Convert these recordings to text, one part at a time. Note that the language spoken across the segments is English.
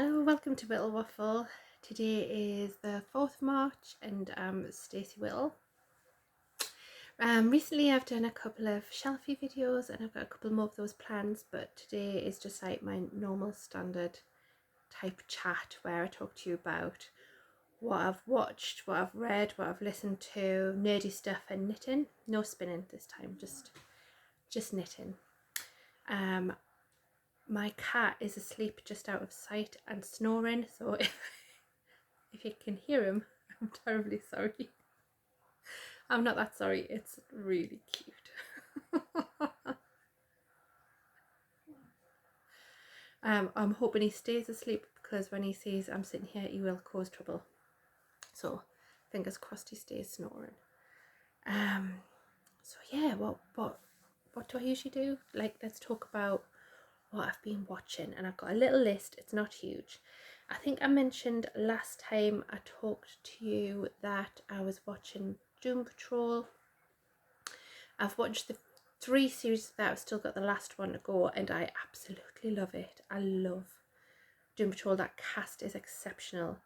Hello, welcome to Whittle Waffle. Today is the 4th of March and I'm Stacey Whittle. Recently I've done a couple of shelfie videos and I've got a couple more of those planned, but today is just like my normal standard type chat where I talk to you about what I've watched, what I've read, what I've listened to, nerdy stuff and knitting. No spinning this time, just knitting. My cat is asleep just out of sight and snoring, so if you can hear him, I'm terribly sorry. I'm not that sorry, it's really cute. I'm hoping he stays asleep because when he sees I'm sitting here, he will cause trouble. So fingers crossed he stays snoring. So yeah, what do I usually do? Like, let's talk about what I've been watching, and I've got a little list. It's not huge. I think I mentioned last time I talked to you that I was watching Doom Patrol. I've watched the 3 series of that. I've still got the last one to go and I absolutely love it. I love Doom Patrol. That cast is exceptional.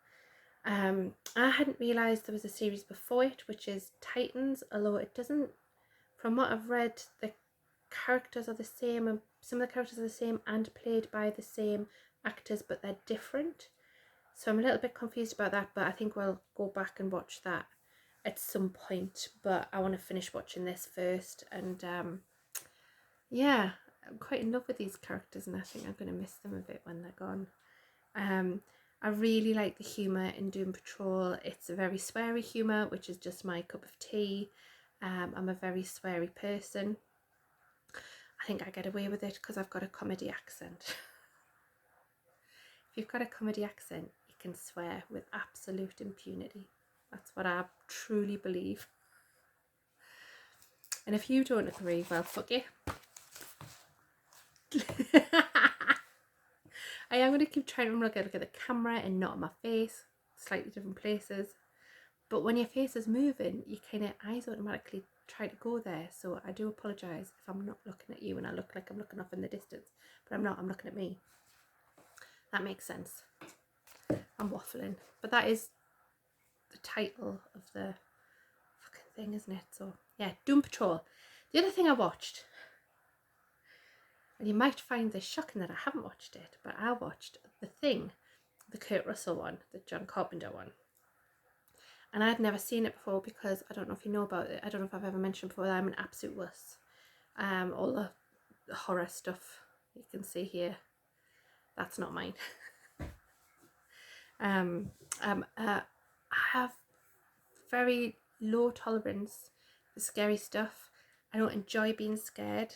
I hadn't realised there was a series before it, which is Titans, although it doesn't, from what I've read, the characters are the same, and some of the characters are the same and played by the same actors, but they're different. So I'm a little bit confused about that, but I think we'll go back and watch that at some point. But I want to finish watching this first, and yeah, I'm quite in love with these characters, and I think I'm going to miss them a bit when they're gone. I really like the humour in Doom Patrol. It's a very sweary humour, which is just my cup of tea. I'm a very sweary person. I think I get away with it because I've got a comedy accent. If you've got a comedy accent, you can swear with absolute impunity. That's what I truly believe. And if you don't agree, well, fuck you. I am going to keep trying to look at the camera and not at my face, slightly different places. But when your face is moving, your kind of eyes automatically try to go there. So I do apologise if I'm not looking at you and I look like I'm looking off in the distance. But I'm not, I'm looking at me. That makes sense. I'm waffling. But that is the title of the fucking thing, isn't it? So yeah, Doom Patrol. The other thing I watched, and you might find this shocking that I haven't watched it, but I watched The Thing, the Kurt Russell one, the John Carpenter one. And I'd never seen it before because I don't know if you know about it. I don't know if I've ever mentioned before that I'm an absolute wuss. All the horror stuff you can see here, that's not mine. I have very low tolerance for scary stuff. I don't enjoy being scared.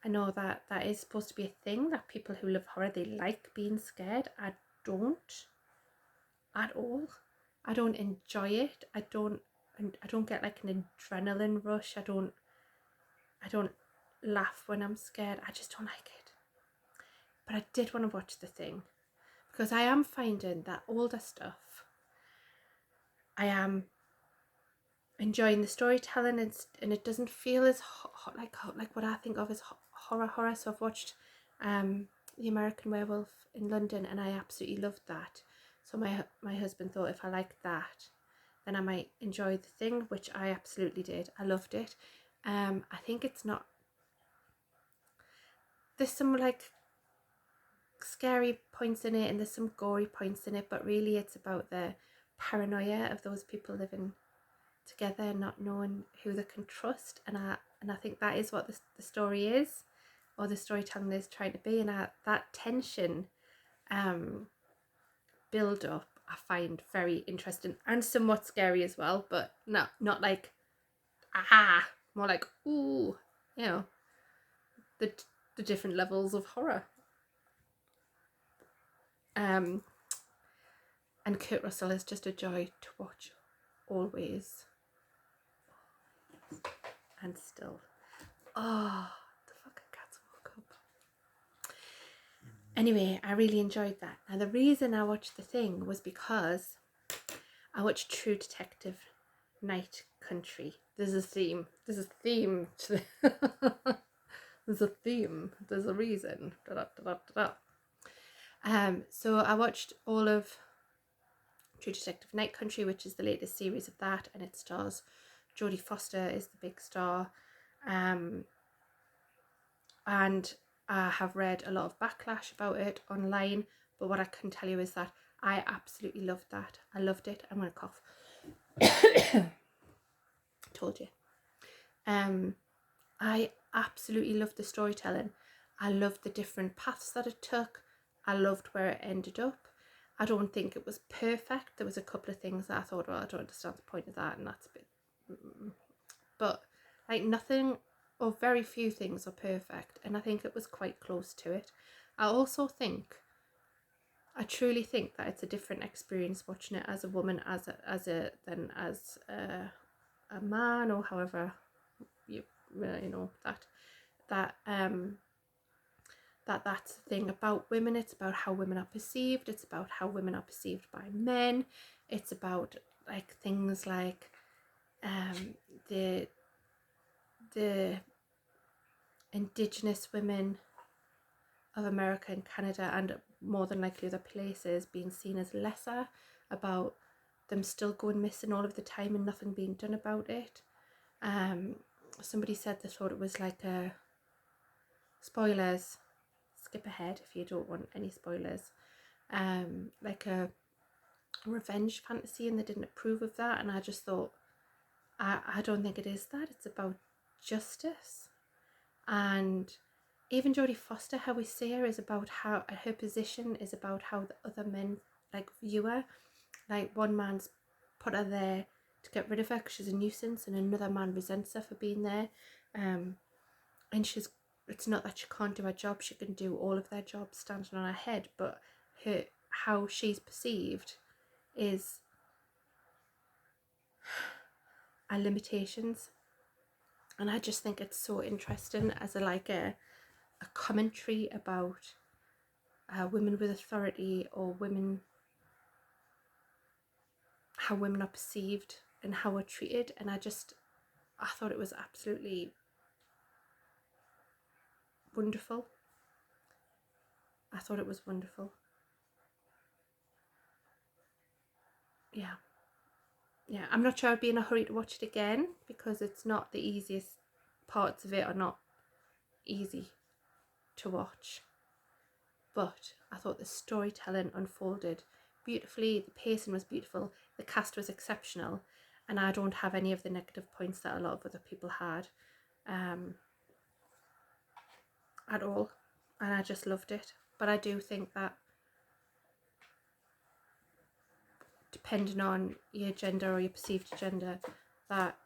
I know that that is supposed to be a thing, that people who love horror, they like being scared. I don't at all. I don't enjoy it. I don't get like an adrenaline rush. I don't laugh when I'm scared. I just don't like it. But I did want to watch The Thing because I am finding that older stuff, I am enjoying the storytelling, and it doesn't feel as like what I think of as horror. So I've watched The American Werewolf in London and I absolutely loved that. So my husband thought if I liked that, then I might enjoy The Thing, which I absolutely did. I loved it. I think it's not, there's some like scary points in it and there's some gory points in it, but really it's about the paranoia of those people living together, not knowing who they can trust, and I think that is what the story is, or the storytelling is trying to be, and that tension build up I find very interesting and somewhat scary as well, but not like more like ooh, you know, the different levels of horror. And Kurt Russell is just a joy to watch always. And still, oh, the fucking cats woke up. Anyway, I really enjoyed that. Now the reason I watched The Thing was because I watched True Detective Night Country. There's a theme. There's a theme to the there's a theme. There's a reason. So I watched all of True Detective Night Country, which is the latest series of that, and it stars Jodie Foster is the big star. And I have read a lot of backlash about it online, but what I can tell you is that I absolutely loved that. I loved it. I'm going to cough. Told you. I absolutely loved the storytelling. I loved the different paths that it took. I loved where it ended up. I don't think it was perfect. There was a couple of things that I thought, well, I don't understand the point of that, and that's a bit... But like nothing or very few things are perfect, and I think it was quite close to it. I truly think that it's a different experience watching it as a woman than as a man, or however you know that's the thing about women. It's about how women are perceived. It's about how women are perceived by men. It's about like things like the indigenous women of America and Canada, and more than likely other places, being seen as lesser, about them still going missing all of the time and nothing being done about it. Somebody said they thought it was like a... spoilers, skip ahead if you don't want any spoilers, like a revenge fantasy, and they didn't approve of that. And I just thought, I don't think it is that. It's about justice. And even Jodie Foster, how we see her, is about how her position is about how the other men like view her. Like one man's put her there to get rid of her because she's a nuisance, and another man resents her for being there. And it's not that she can't do her job, she can do all of their jobs standing on her head, but how she's perceived is our limitations. And I just think it's so interesting as a commentary about women with authority, or how women are perceived and how we're treated. And I thought it was absolutely wonderful. I thought it was wonderful. Yeah. I'm not sure I'd be in a hurry to watch it again, because it's not the easiest. Parts of it are not easy to watch, but I thought the storytelling unfolded beautifully, the pacing was beautiful, the cast was exceptional, and I don't have any of the negative points that a lot of other people had at all, and I just loved it. But I do think that depending on your gender or your perceived gender, that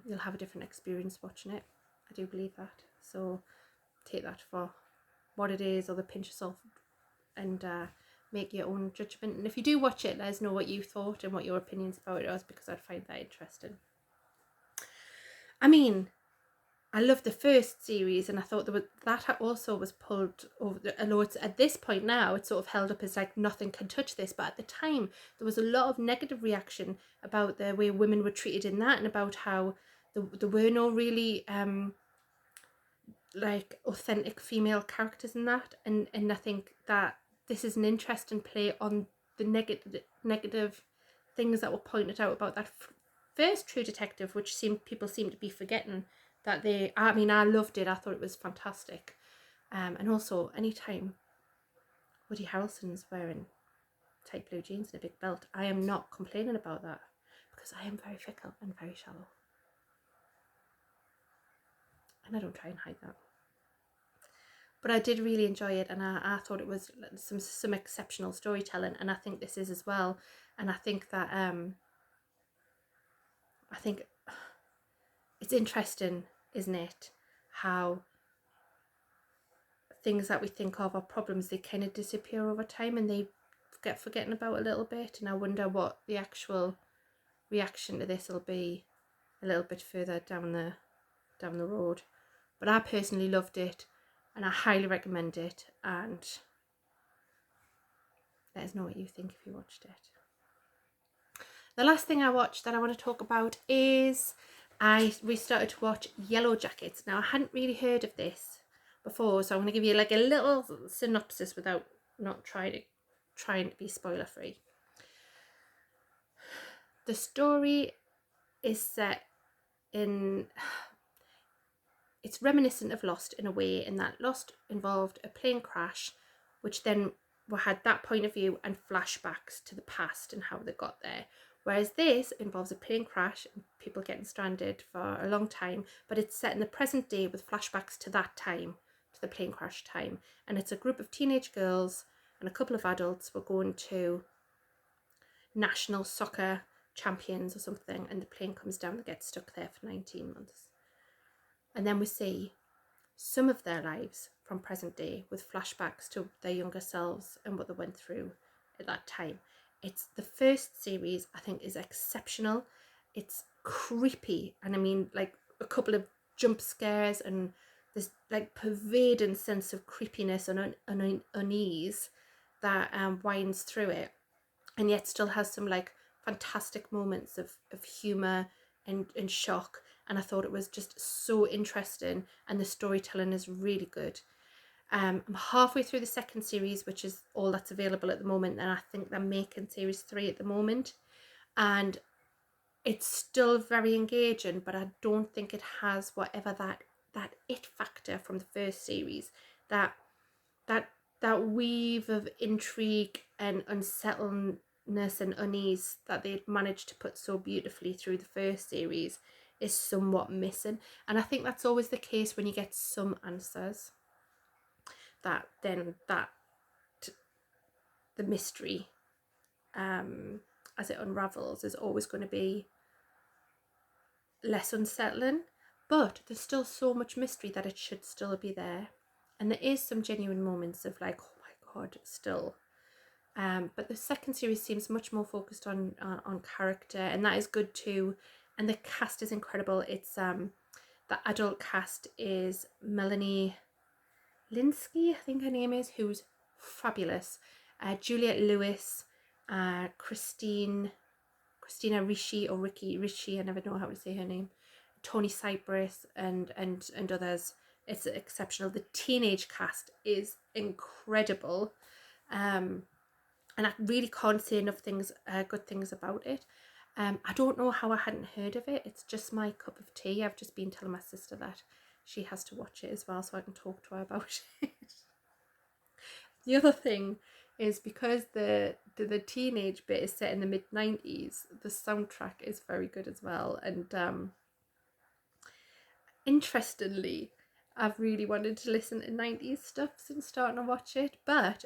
you'll have a different experience watching it. I do believe that, so take that for what it is, or the pinch of salt, and make your own judgment. And if you do watch it, let us know what you thought and what your opinions about it was, because I'd find that interesting. I mean, I loved the first series, and I thought that also was pulled over. Although it's at this point now, it's sort of held up as like nothing can touch this, but at the time there was a lot of negative reaction about the way women were treated in that, and about how there were no really like authentic female characters in that, and I think that this is an interesting play on the negative things that were pointed out about that first True Detective, which people seem to be forgetting that I loved it. I thought it was fantastic. And also, anytime Woody Harrelson's wearing tight blue jeans and a big belt, I am not complaining about that, because I am very fickle and very shallow, and I don't try and hide that. But I did really enjoy it, and I thought it was some exceptional storytelling, and I think this is as well. And I think that I think it's interesting, isn't it, how things that we think of are problems, they kind of disappear over time, and they get forgotten about a little bit. And I wonder what the actual reaction to this will be a little bit further down the road. But I personally loved it, and I highly recommend it, and let us know what you think if you watched it. The last thing I watched that I want to talk about is we started to watch Yellowjackets. Now, I hadn't really heard of this before, so I'm going to give you like a little synopsis without not trying to be spoiler free. The story is set in, it's reminiscent of Lost in a way, in that Lost involved a plane crash, which then had that point of view and flashbacks to the past and how they got there. Whereas this involves a plane crash and people getting stranded for a long time, but it's set in the present day with flashbacks to that time, to the plane crash time. And it's a group of teenage girls and a couple of adults were going to national soccer champions or something, and the plane comes down and gets stuck there for 19 months. And then we see some of their lives from present day with flashbacks to their younger selves and what they went through at that time. It's the first series, I think, is exceptional. It's creepy, and I mean, like, a couple of jump scares and this like pervading sense of creepiness and unease that winds through it, and yet still has some like fantastic moments of humour and shock. And I thought it was just so interesting, and the storytelling is really good. I'm halfway through the second series, which is all that's available at the moment, and I think they're making series 3 at the moment, and it's still very engaging, but I don't think it has whatever that it factor from the first series, that weave of intrigue and unsettledness and unease that they'd managed to put so beautifully through the first series is somewhat missing. And I think that's always the case when you get some answers, that then that the mystery as it unravels is always going to be less unsettling, but there's still so much mystery that it should still be there. And there is some genuine moments of like, oh my god, still. But the second series seems much more focused on character, and that is good too. And the cast is incredible. It's the adult cast is Melanie Linsky, I think her name is, who's fabulous. Juliette Lewis, Christina Ricci or Ricky Ricci, I never know how to say her name. Tony Cypress and others. It's exceptional. The teenage cast is incredible. And I really can't say enough things, good things about it. I don't know how I hadn't heard of it. It's just my cup of tea. I've just been telling my sister that she has to watch it as well, so I can talk to her about it. The other thing is, because the teenage bit is set in the mid-90s, the soundtrack is very good as well. And interestingly, I've really wanted to listen to 90s stuff since starting to watch it, but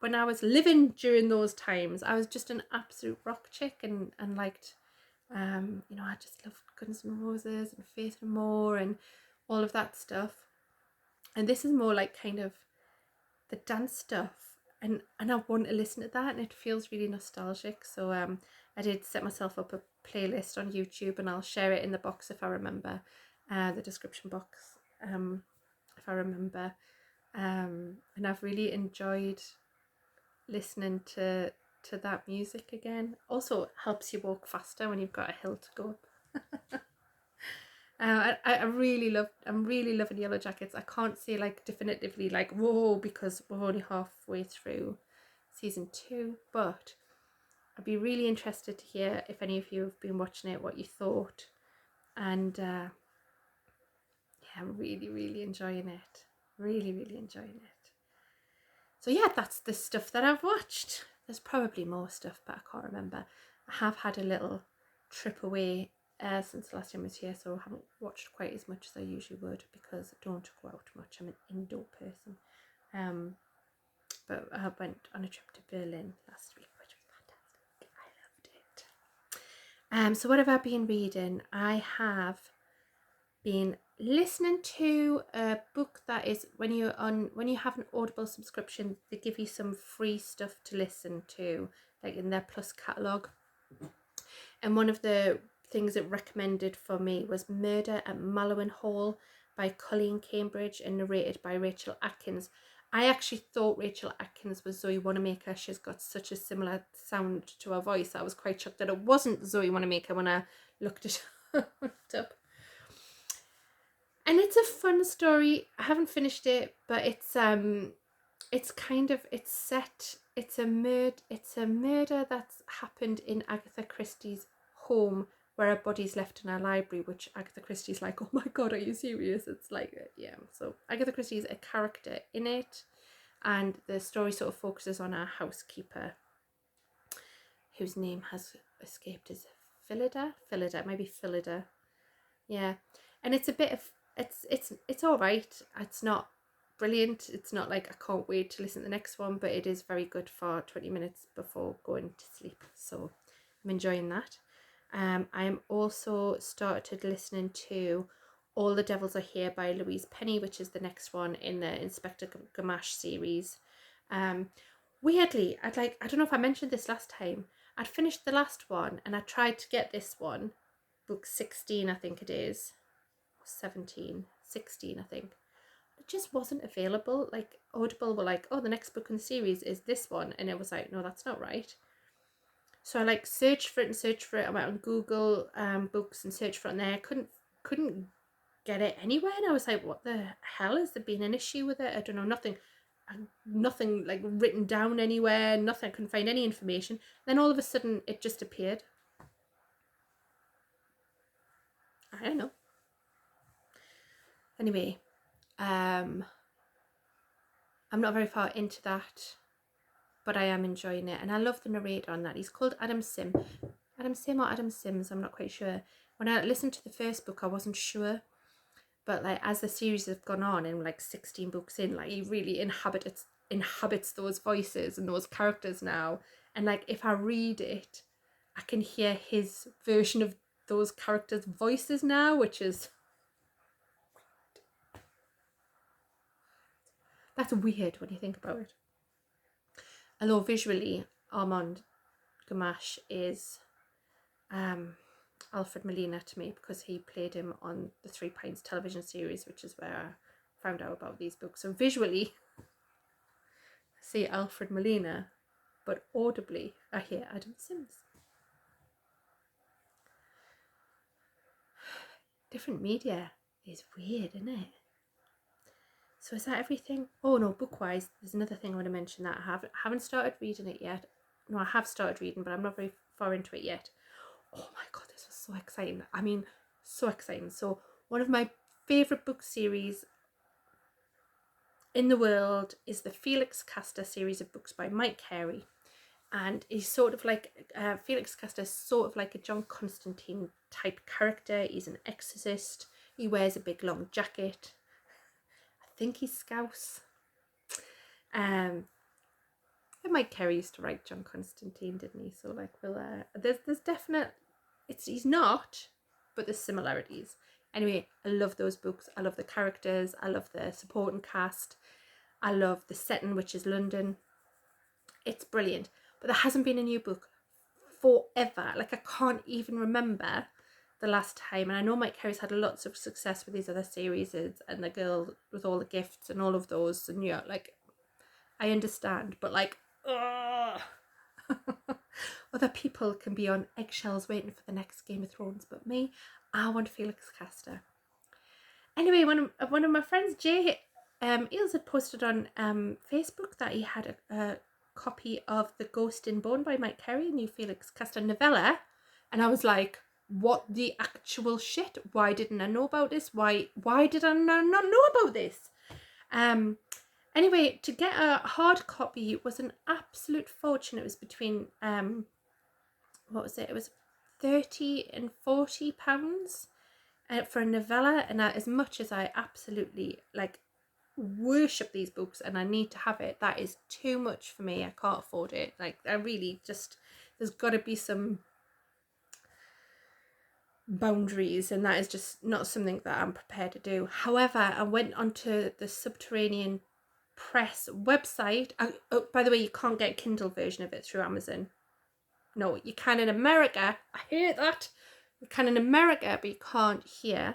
when I was living during those times, I was just an absolute rock chick and liked, I just loved Guns N' Roses and Faith No More and all of that stuff. And this is more like kind of the dance stuff, and I want to listen to that, and it feels really nostalgic. So I did set myself up a playlist on YouTube, and I'll share it in the box if I remember, the description box, if I remember. And I've really enjoyed listening to that music again. Also, it helps you walk faster when you've got a hill to go up. I'm really loving Yellowjackets. I can't say like definitively like whoa, because we're only halfway through season 2, but I'd be really interested to hear if any of you have been watching it, what you thought. And yeah, I'm really enjoying it. Really enjoying it. So yeah, that's the stuff that I've watched. There's probably more stuff, but I can't remember. I have had a little trip away since the last time I was here, so I haven't watched quite as much as I usually would, because I don't go out much. I'm an indoor person. But I went on a trip to Berlin last week, which was fantastic. I loved it. So what have I been reading? I have been listening to a book that is, when you have an Audible subscription, they give you some free stuff to listen to, like in their Plus catalogue. And one of the things it recommended for me was Murder at Mallowan Hall by Colleen Cambridge and narrated by Rachel Atkins. I actually thought Rachel Atkins was Zoe Wanamaker. She's got such a similar sound to her voice. I was quite shocked that it wasn't Zoe Wanamaker when I looked it up. And it's a fun story. I haven't finished it, but it's it's kind of, it's a murder that's happened in Agatha Christie's home, where a body's left in a library, which Agatha Christie's like, oh my god, are you serious? It's like, yeah. So Agatha Christie's a character in it, and the story sort of focuses on a housekeeper whose name has escaped. Is Phillida, maybe Phillida. Yeah, and it's a bit of, it's all right. It's not brilliant. It's not like I can't wait to listen to the next one, but it is very good for 20 minutes before going to sleep. So I'm enjoying that. I am also started listening to All the Devils Are Here by Louise Penny, which is the next one in the Inspector Gamache series. Weirdly, I don't know if I mentioned this last time. I'd finished the last one and I tried to get this one, book 16, I think it is, 17, 16, I think. It just wasn't available. Like Audible were like, oh, the next book in the series is this one, and it was like, no, that's not right. So I like searched for it. I went on Google books and searched for it, and there I couldn't get it anywhere, and I was like, what the hell, has there been an issue with it? I don't know, nothing like written down anywhere, nothing. I couldn't find any information. Then all of a sudden it just appeared. I don't know. Anyway, I'm not very far into that, but I am enjoying it, and I love the narrator on that. He's called Adam Sim or Adam Sims, I'm not quite sure. When I listened to the first book I wasn't sure, but like as the series has gone on, and like 16 books in, like he really inhabits those voices and those characters now, and like if I read it I can hear his version of those characters' voices now, which is, that's weird when you think about it. Although visually Armand Gamache is Alfred Molina to me, because he played him on the Three Pines television series, which is where I found out about these books. So visually I see Alfred Molina, but audibly I hear Adam Sims. Different media is weird, isn't it? So is that everything? Oh no, book-wise, there's another thing I want to mention that I haven't started reading it yet. No, I have started reading, but I'm not very far into it yet. Oh my god, this was so exciting. I mean, so exciting. So one of my favourite book series in the world is the Felix Castor series of books by Mike Carey. And he's sort of like, Felix Castor is sort of like a John Constantine type character. He's an exorcist. He wears a big long jacket. I think he's Scouse. Mike Carey used to write John Constantine, didn't he? So like, there's definite, he's not, but there's similarities. Anyway, I love those books. I love the characters. I love the supporting cast. I love the setting, which is London. It's brilliant. But there hasn't been a new book forever. Like I can't even remember the last time. And I know Mike Carey's had lots of success with these other series, and The Girl with All the Gifts and all of those. And yeah, like I understand, but like, other people can be on eggshells waiting for the next Game of Thrones, but me, I want Felix Castor. Anyway, one of my friends, Jay Eels, had posted on Facebook that he had a copy of The Ghost in Bone by Mike Carey, a new Felix Castor novella, and I was like, what the actual shit? Why didn't I know about this? Why did I not know about this? Anyway, to get a hard copy was an absolute fortune. It was between what was it? It was £30 and £40 for a novella. And as much as I absolutely like worship these books and I need to have it, that is too much for me. I can't afford it. Like I really just, there's got to be some boundaries, and that is just not something that I'm prepared to do. However, I went onto the Subterranean Press website. Oh, by the way, you can't get a Kindle version of it through Amazon. No, you can in America. I hate that. You can in America, but you can't here.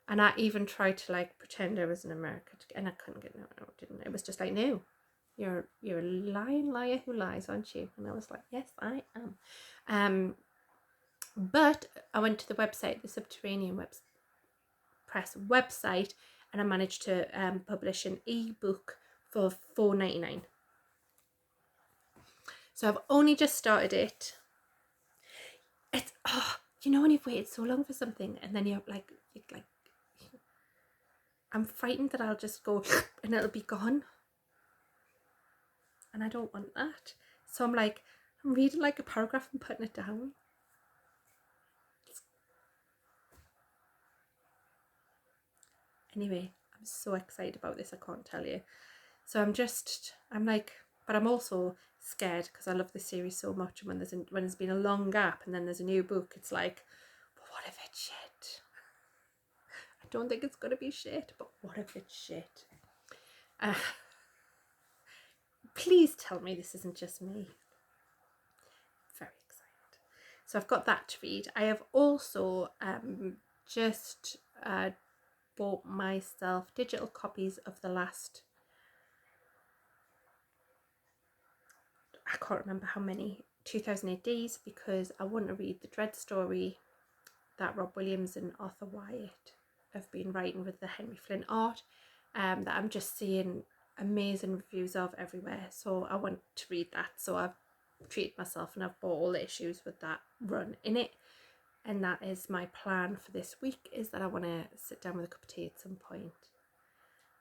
And I even tried to like pretend I was in America, and I couldn't get, no, didn't. It was just like, no, you're a lying liar who lies, aren't you? And I was like, yes, I am. But I went to the website, the Subterranean Press website, and I managed to publish an ebook for $4.99. So I've only just started it. It's, you know when you've waited so long for something and then you're like, I'm frightened that I'll just go and it'll be gone. And I don't want that. So I'm reading like a paragraph and putting it down. Anyway, I'm so excited about this, I can't tell you. So but I'm also scared because I love this series so much, and when there's been a long gap and then there's a new book, it's like, but what if it's shit? I don't think it's gonna be shit, but what if it's shit? Please tell me this isn't just me. Very excited. So I've got that to read. I have also just bought myself digital copies of the last, I can't remember how many, 2008 Days, because I want to read the dread story that Rob Williams and Arthur Wyatt have been writing with the Henry Flint art, that I'm just seeing amazing reviews of everywhere. So I want to read that. So I've treated myself and I've bought all the issues with that run in it. And that is my plan for this week, is that I want to sit down with a cup of tea at some point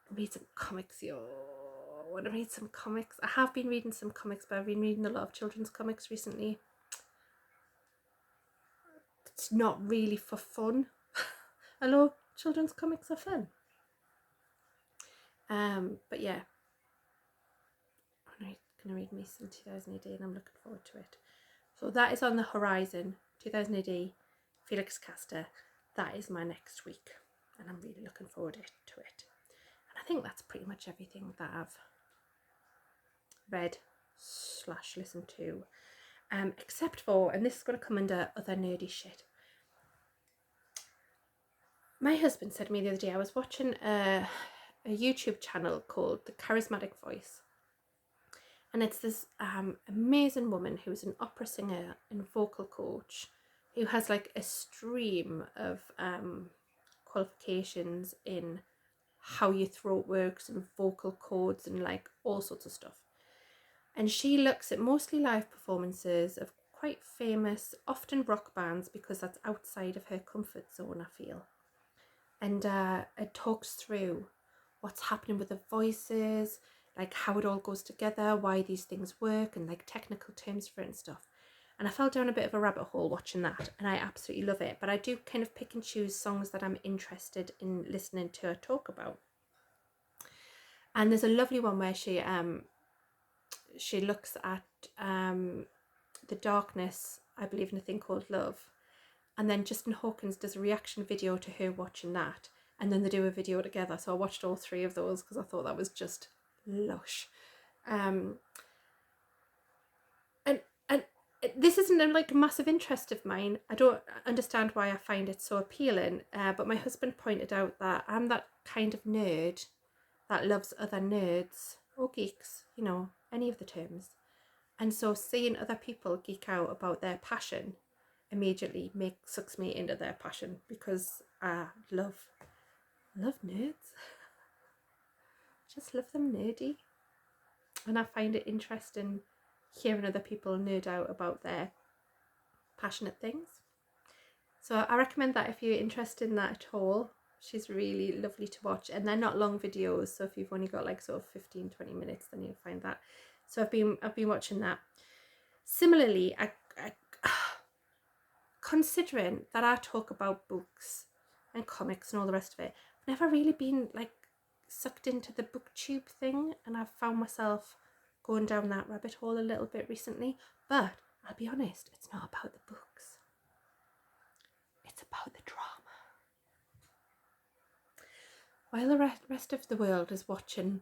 and read some comics, I want to read some comics. I have been reading some comics, but I've been reading a lot of children's comics recently. It's not really for fun. Although children's comics are fun. But yeah, I'm going to read me some 2008 and I'm looking forward to it. So that is on the horizon. 2008, Felix Castor. That is my next week, and I'm really looking forward to it. And I think that's pretty much everything that I've read / listened to, except for, and this is going to come under other nerdy shit. My husband said to me the other day, I was watching a YouTube channel called The Charismatic Voice, and it's this amazing woman who's an opera singer and vocal coach who has like a stream of qualifications in how your throat works and vocal cords and like all sorts of stuff. And she looks at mostly live performances of quite famous, often rock bands, because that's outside of her comfort zone, I feel. And it talks through what's happening with the voices, like how it all goes together, why these things work, and like technical terms for it and stuff. And I fell down a bit of a rabbit hole watching that, and I absolutely love it. But I do kind of pick and choose songs that I'm interested in listening to her talk about. And there's a lovely one where she looks at the darkness, I believe in a thing called love. And then Justin Hawkins does a reaction video to her watching that. And then they do a video together. So I watched all three of those because I thought that was just lush. And this isn't like a massive interest of mine. I don't understand why I find it so appealing. But my husband pointed out that I'm that kind of nerd that loves other nerds or geeks, any of the terms. And so seeing other people geek out about their passion immediately sucks me into their passion, because I love nerds. Just love them nerdy. And I find it interesting hearing other people nerd out about their passionate things. So I recommend that if you're interested in that at all. She's really lovely to watch, and they're not long videos, so if you've only got like sort of 15-20 minutes, then you'll find that. So I've been watching that. Similarly, I considering that I talk about books and comics and all the rest of it, I've never really been like sucked into the booktube thing, and I've found myself going down that rabbit hole a little bit recently. But I'll be honest, it's not about the books. It's about the drama. While the rest of the world is watching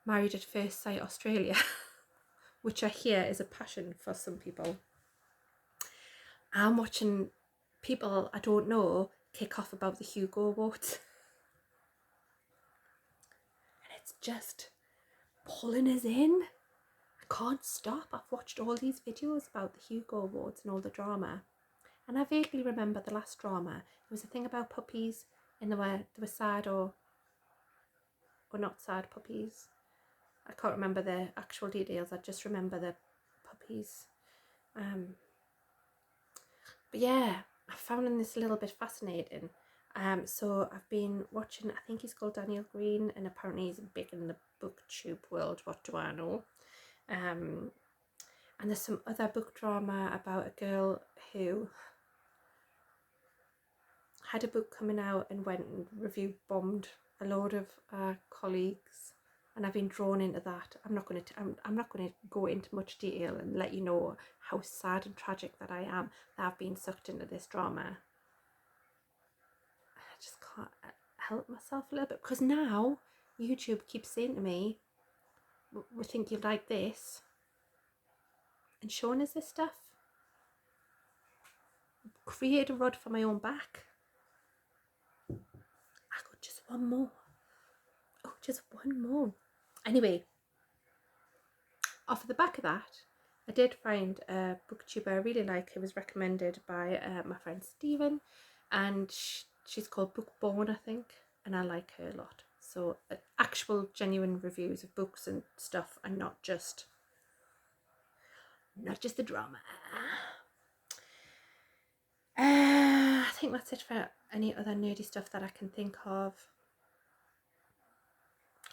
Married at First Sight Australia, which I hear is a passion for some people, I'm watching people I don't know kick off about the Hugo Awards. And it's just pulling us in. I can't stop. I've watched all these videos about the Hugo Awards and all the drama. And I vaguely remember the last drama. There was a thing about puppies, and they were sad or not sad puppies. I can't remember the actual details. I just remember the puppies. But yeah, I found this a little bit fascinating. So I've been watching, I think he's called Daniel Green, and apparently he's big in the booktube world. What do I know? And there's some other book drama about a girl who had a book coming out and went and review bombed a load of colleagues, and I've been drawn into that. I'm not going to go into much detail and let you know how sad and tragic that I am that I've been sucked into this drama. I just can't help myself a little bit, because now YouTube keeps saying to me, we think you like this, and showing us this stuff. Create a rod for my own back. I got just one more. Oh, just one more. Anyway, off of the back of that, I did find a booktuber I really like. It was recommended by my friend Stephen, and she's called Bookborn, I think, and I like her a lot. So actual genuine reviews of books and stuff, and not just the drama. I think that's it for any other nerdy stuff that I can think of.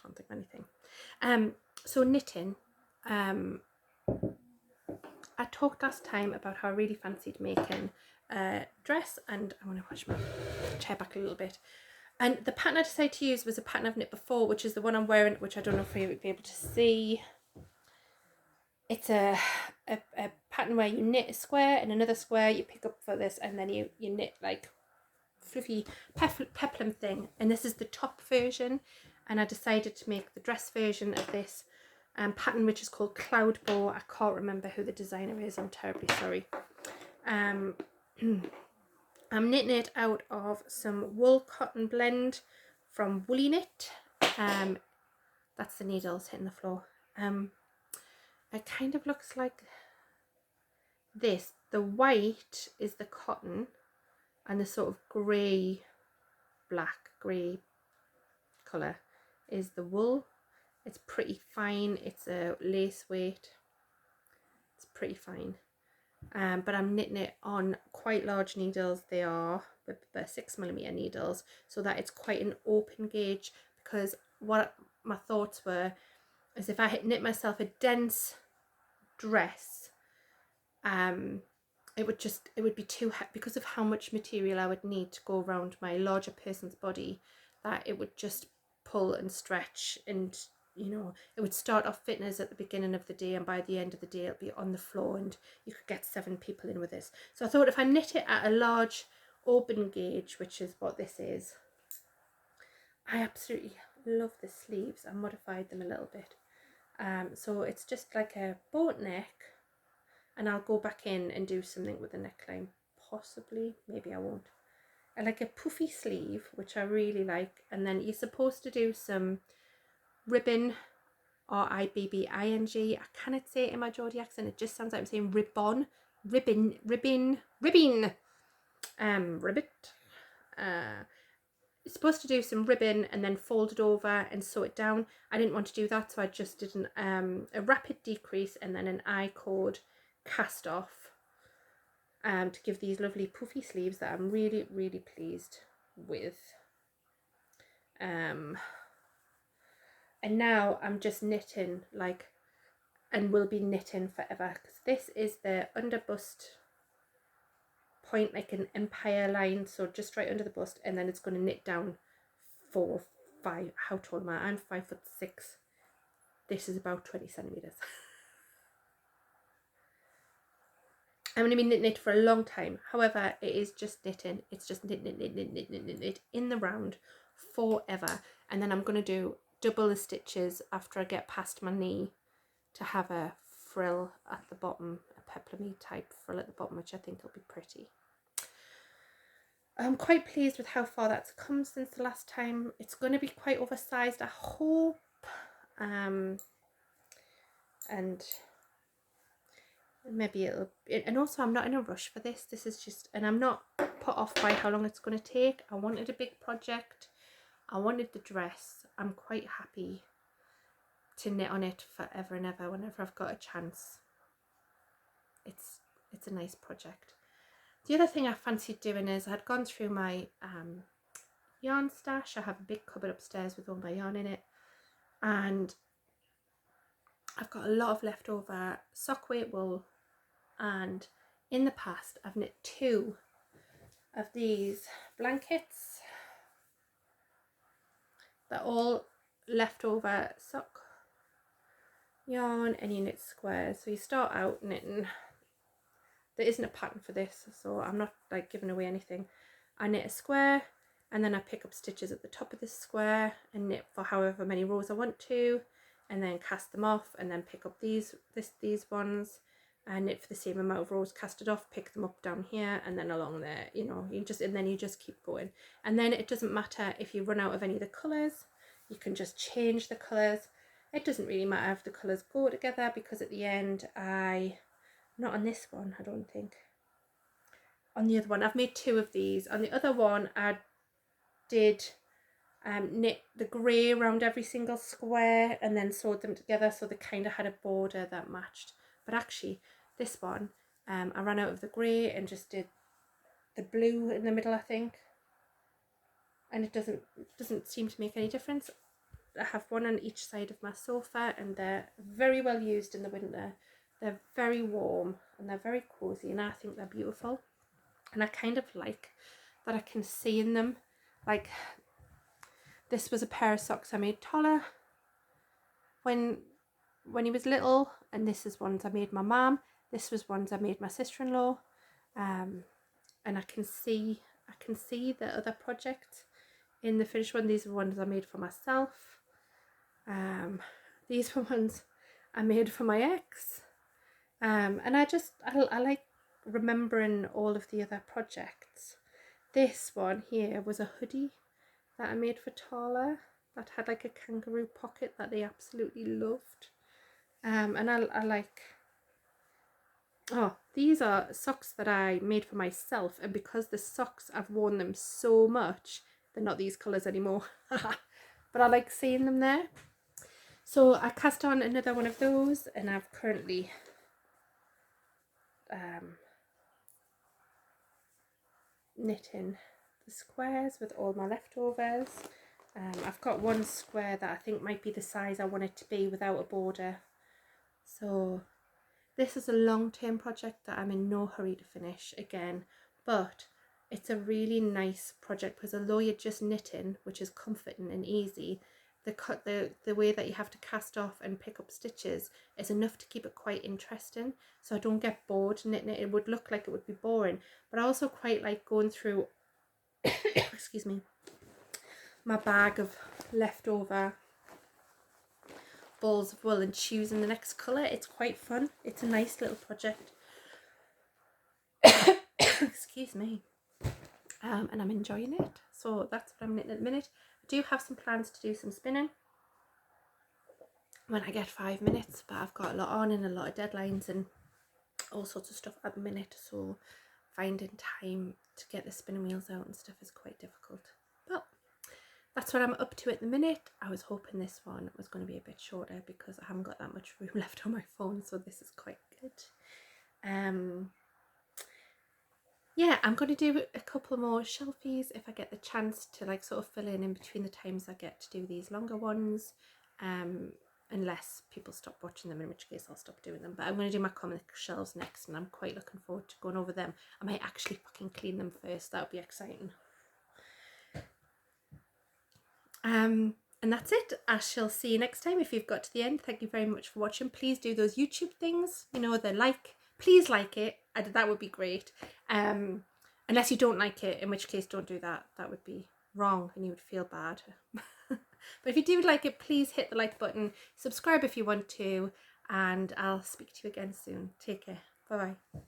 Can't think of anything. So knitting. I talked last time about how I really fancied making a dress, and I want to push my chair back a little bit. And the pattern I decided to use was a pattern I've knit before, which is the one I'm wearing, which I don't know if you'll be able to see. It's a pattern where you knit a square and another square, you pick up for this, and then you knit like fluffy peplum thing. And this is the top version, and I decided to make the dress version of this pattern, which is called Cloud Bow. I can't remember who the designer is, I'm terribly sorry. I'm knitting it out of some wool cotton blend from Woolly Knit. That's the needles hitting the floor. It kind of looks like this. The white is the cotton, and the sort of grey colour is the wool. It's pretty fine. It's a lace weight. It's pretty fine. But I'm knitting it on quite large needles. They are the 6mm needles, so that it's quite an open gauge, because what my thoughts were is if I had knit myself a dense dress, it would be too heavy because of how much material I would need to go around my larger person's body, that it would just pull and stretch, and it would start off fitting us at the beginning of the day, and by the end of the day it'll be on the floor, and you could get 7 people in with this. So I thought if I knit it at a large open gauge, which is what this is, I absolutely love the sleeves. I modified them a little bit. So it's just like a boat neck, and I'll go back in and do something with the neckline, possibly, maybe I won't. I like a puffy sleeve, which I really like, and then you're supposed to do some ribbon, Ribbing. I cannot say it in my Geordie accent, it just sounds like I'm saying ribbon. Ribbon. Ribbit. It's supposed to do some ribbon and then fold it over and sew it down. I didn't want to do that, so I just did a rapid decrease and then an I-cord cast off to give these lovely puffy sleeves that I'm really, really pleased with. And now I'm just knitting, and will be knitting forever, because this is the under bust point, like an empire line, so just right under the bust, and then it's going to knit down 4, 5. How tall am I? I'm 5'6". This is about 20 centimeters. I'm going to be knitting it for a long time. However, it is just knitting. It's just knit in the round forever. And then I'm going to do double the stitches after I get past my knee to have a frill at the bottom, a peplumy type frill at the bottom, which I think will be pretty. I'm quite pleased with how far that's come since the last time. It's going to be quite oversized, I hope. And maybe and also I'm not in a rush for this. This is just, and I'm not put off by how long it's going to take. I wanted a big project. I wanted the dress. I'm quite happy to knit on it forever and ever whenever I've got a chance. It's a nice project. The other thing I fancied doing is I'd gone through my yarn stash. I have a big cupboard upstairs with all my yarn in it, and I've got a lot of leftover sock weight wool, and in the past I've knit 2 of these blankets. They're all leftover sock yarn, and you knit squares. So you start out knitting, there isn't a pattern for this, so I'm not like giving away anything. I knit a square, and then I pick up stitches at the top of this square and knit for however many rows I want to, and then cast them off, and then pick up these ones and knit for the same amount of rows, cast it off, pick them up down here, and then along there, you know, you just keep going. And then it doesn't matter if you run out of any of the colours, you can just change the colours. It doesn't really matter if the colours go together, because at the end not on this one, I don't think. On the other one, I've made 2 of these. On the other one, I did knit the grey around every single square and then sewed them together so they kind of had a border that matched. But actually, this one, I ran out of the grey and just did the blue in the middle, I think. And it doesn't seem to make any difference. I have one on each side of my sofa, and they're very well used in the winter. They're very warm and they're very cozy, and I think they're beautiful. And I kind of like that I can see in them. Like, this was a pair of socks I made Toller when he was little, and this is ones I made my mum. This was ones I made my sister-in-law, and I can see the other project in the finished one. These are ones I made for myself. These were ones I made for my ex, and I like remembering all of the other projects. This one here was a hoodie that I made for Tala that had like a kangaroo pocket that they absolutely loved. And I like, oh, these are socks that I made for myself, and because the socks, I've worn them so much, they're not these colours anymore. But I like seeing them there. So I cast on another one of those, and I've currently knitting the squares with all my leftovers. I've got one square that I think might be the size I want it to be without a border. So this is a long-term project that I'm in no hurry to finish again, but it's a really nice project because although you're just knitting, which is comforting and easy, the way that you have to cast off and pick up stitches is enough to keep it quite interesting, so I don't get bored knitting it. It would look like it would be boring, but I also quite like going through excuse me, my bag of leftover balls of wool and choosing the next colour. It's quite fun. It's a nice little project. Excuse me. And I'm enjoying it. So that's what I'm knitting at the minute. I do have some plans to do some spinning when I get 5 minutes, but I've got a lot on and a lot of deadlines and all sorts of stuff at the minute, so finding time to get the spinning wheels out and stuff is quite difficult. But that's what I'm up to at the minute. I was hoping this one was going to be a bit shorter because I haven't got that much room left on my phone, so this is quite good. Yeah, I'm going to do a couple more shelfies if I get the chance to like sort of fill in between the times I get to do these longer ones, unless people stop watching them, in which case I'll stop doing them. But I'm going to do my comic shelves next, and I'm quite looking forward to going over them. I might actually fucking clean them first. That would be exciting. And that's it. I shall see you next time. If you've got to the end, thank you very much for watching. Please do those YouTube things, you know, the like. Please like it. That would be great. Unless you don't like it, in which case don't do that. That would be wrong and you would feel bad. But if you do like it, please hit the like button. Subscribe if you want to, and I'll speak to you again soon. Take care. Bye bye.